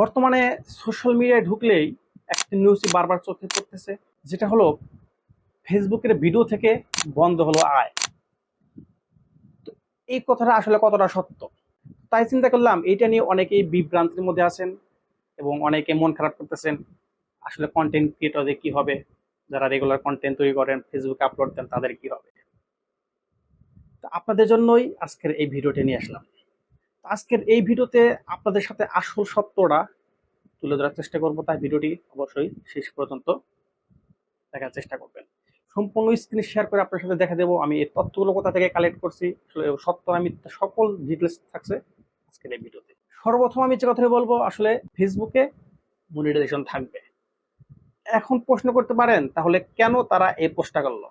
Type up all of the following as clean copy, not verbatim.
বর্তমানে সোশ্যাল মিডিয়ায় ঢুকলেই একটা নিউজই বারবার চোখে পড়তেছে, যেটা হলো ফেসবুকের ভিডিও থেকে বন্ধ হলো আয়। তো এই কথাটা আসলে কতটা সত্য, তাই চিন্তা করলাম এইটা নিয়ে অনেকেই বিভ্রান্তির মধ্যে আছেন এবং অনেকে মন খারাপ করতেছেন। আসলে কন্টেন্ট ক্রিয়েটরদের কি হবে, যারা রেগুলার কন্টেন্ট তৈরি করেন, ফেসবুকে আপলোড দেন, তাদের কি হবে। তো আপনাদের জন্যই আজকের এই ভিডিওটি নিয়ে আসলাম। আজকের এই ভিডিওতে আপনাদের সাথে আসল সত্যটা তুলে ধরার চেষ্টা করবো, তাই ভিডিওটি অবশ্যই শেষ পর্যন্ত দেখার চেষ্টা করবেন। সম্পূর্ণ স্ক্রিন শেয়ার করে আপনার সাথে দেখা দেবো আমি এই তথ্যগুলো কোথা থেকে কালেক্ট করছি, আসলে সত্য না মিথ্যা সকল ডিটেলস থাকছে আজকের এই ভিডিওতে। সর্বপ্রথম আমি যে কথাটা বলবো, আসলে ফেসবুকে মনিটাইজেশন থাকবে। এখন প্রশ্ন করতে পারেন তাহলে কেন তারা এই পোস্টটা করলো।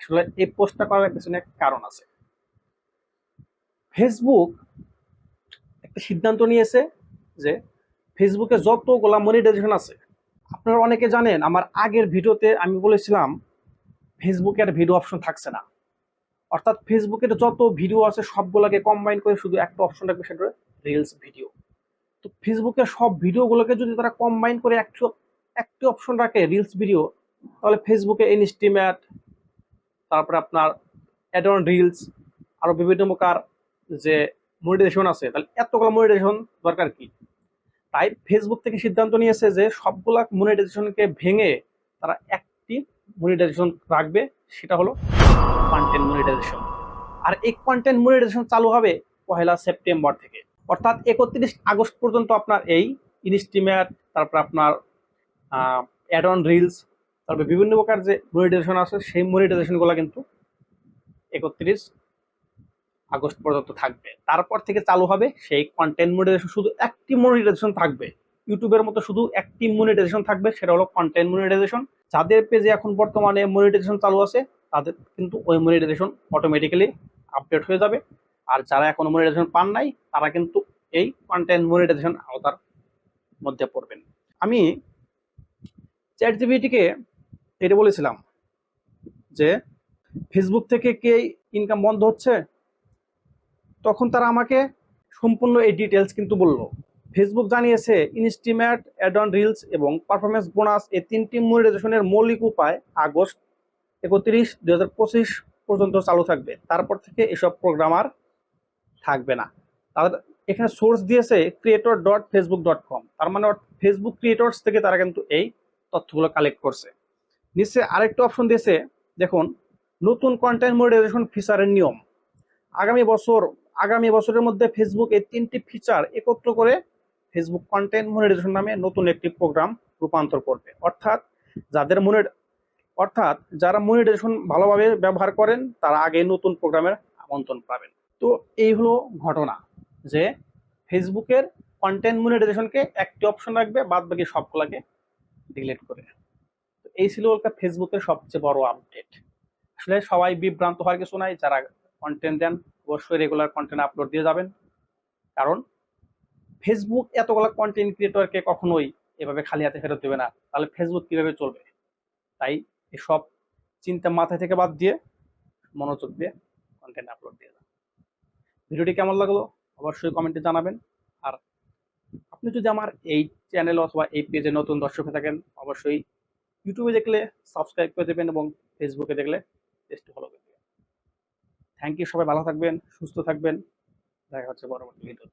আসলে এই পোস্টটা করার পেছনে কারণ আছে। ফেসবুক একটা সিদ্ধান্ত নিয়েছে যে ফেসবুকে যতগুলা মনিটাইজেশন আছে, আপনারা অনেকে জানেন আমার আগের ভিডিওতে আমি বলেছিলাম ফেসবুকে আর ভিডিও অপশন থাকছে না। অর্থাৎ ফেসবুকের যত ভিডিও আছে সবগুলোকে কম্বাইন করে শুধু একটা অপশন রাখবে, সেটা রিলস ভিডিও। তো ফেসবুকের সব ভিডিওগুলোকে যদি তারা কম্বাইন করে একটি অপশন রাখে রিলস ভিডিও, তাহলে ফেসবুকে ইনস্টিমেট, তারপরে আপনার অ্যাড অন রিলস, আরো বিভিন্ন প্রকার যে মনিটাইজেশন আছে, তাহলে এতগুলো মনিটাইজেশন দরকার কি। তাই ফেসবুক থেকে সিদ্ধান্ত নিয়েছে যে সবগুলা মনিটাইজেশনকে ভেঙে তারা একটি মনিটাইজেশন রাখবে, সেটা হলো কন্টেন্ট মনিটাইজেশন। আর এই কন্টেন্ট মনিটাইজেশন চালু হবে 1 সেপ্টেম্বর থেকে। অর্থাৎ 31 আগস্ট পর্যন্ত আপনার এই ইনস্টিমেট, তারপর আপনার অ্যাড অন রিলস, তারপরে বিভিন্ন প্রকার যে মনিটাইজেশন আছে সেই মনিটাইজেশনগুলো কিন্তু 31 আগস্ট পর্যন্ত থাকবে। তারপর থেকে চালু হবে সেই কন্টেন্ট মনিটাইজেশন, শুধু একটি মনিটাইজেশন থাকবে। ইউটিউবের মতো শুধু একটি মনিটাইজেশন থাকবে, সেটা হলো কন্টেন্ট মনিটাইজেশন। যাদের পেজে এখন বর্তমানে মনিটাইজেশন চালু আছে তাদের কিন্তু ওই মনিটাইজেশন অটোমেটিক্যালি আপডেট হয়ে যাবে। আর যারা এখনো মনিটাইজেশন পান নাই তারা কিন্তু এই কন্টেন্ট মনিটাইজেশন আওতার মধ্যে পড়বেন। আমি চ্যাট জিপিটিকে এটা বলেছিলাম যে ফেসবুক থেকে কি ইনকাম বন্ধ হচ্ছে, তখন তারা আমাকে সম্পূর্ণ এই ডিটেলস কিন্তু বলল। ফেসবুক জানিয়েছে ইনস্টিমেট, অ্যাড অন রিলস এবং পারফরমেন্স বোনাস এই তিনটি মনিটাইজেশনের মৌলিক উপায় আগস্ট 31, 2025 পর্যন্ত চালু থাকবে। তারপর থেকে এসব প্রোগ্রাম আর থাকবে না। তাদের এখানে সোর্স দিয়েছে creator.facebook.com, তার মানে ফেসবুক ক্রিয়েটরস থেকে তারা কিন্তু এই তথ্যগুলো কালেক্ট করছে। নিচে আরেকটা অপশন দিয়েছে, দেখুন, নতুন কন্টেন্ট মনিটাইজেশন ফিচারের নিয়ম। আগামী বছরের মধ্যে ফেসবুক এই তিনটি ফিচার একত্র করে ফেসবুক কন্টেন্ট মনিটাইজেশন নামে নতুন একটি প্রোগ্রাম রূপান্তর করবে। অর্থাৎ যারা মনিটাইজেশন ভালোভাবে ব্যবহার করেন তারা আগে নতুন প্রোগ্রামের আমন্ত্রণ পাবেন। তো এই হলো ঘটনা, যে ফেসবুকের কন্টেন্ট মনিটাইজেশনকে একটি অপশন রাখবে, বাদ বাকি সবগুলোকে ডিলিট করে। তো এই ছিল ফেসবুকের সবচেয়ে বড় আপডেট। আসলে সবাই বিভ্রান্ত হওয়ার কিছু নাই। যারা কন্টেন্ট দেন অবশ্যই রেগুলার কন্টেন্ট আপলোড দিয়ে যাবেন, কারণ ফেসবুক এতগুলো কন্টেন্ট ক্রিয়েটরকে কখনোই এভাবে খালি হাতে ফেরত দেবে না। তাহলে ফেসবুক কিভাবে চলবে। তাই এসব চিন্তা মাথায় থেকে বাদ দিয়ে মনোযোগ দিয়ে কন্টেন্ট আপলোড দিয়ে যান। ভিডিওটি কেমন লাগলো অবশ্যই কমেন্টে জানাবেন। আর আপনি যদি আমার এই চ্যানেল অথবা এই পেজে নতুন দর্শক হয়ে থাকেন, অবশ্যই ইউটিউবে দেখলে সাবস্ক্রাইব করে দেবেন এবং ফেসবুকে দেখলে পেজটি ফলো করে দেবেন। থ্যাংক ইউ, সবাই ভালো থাকবেন, সুস্থ থাকবেন। দেখা হচ্ছে পরবর্তী ভিডিও।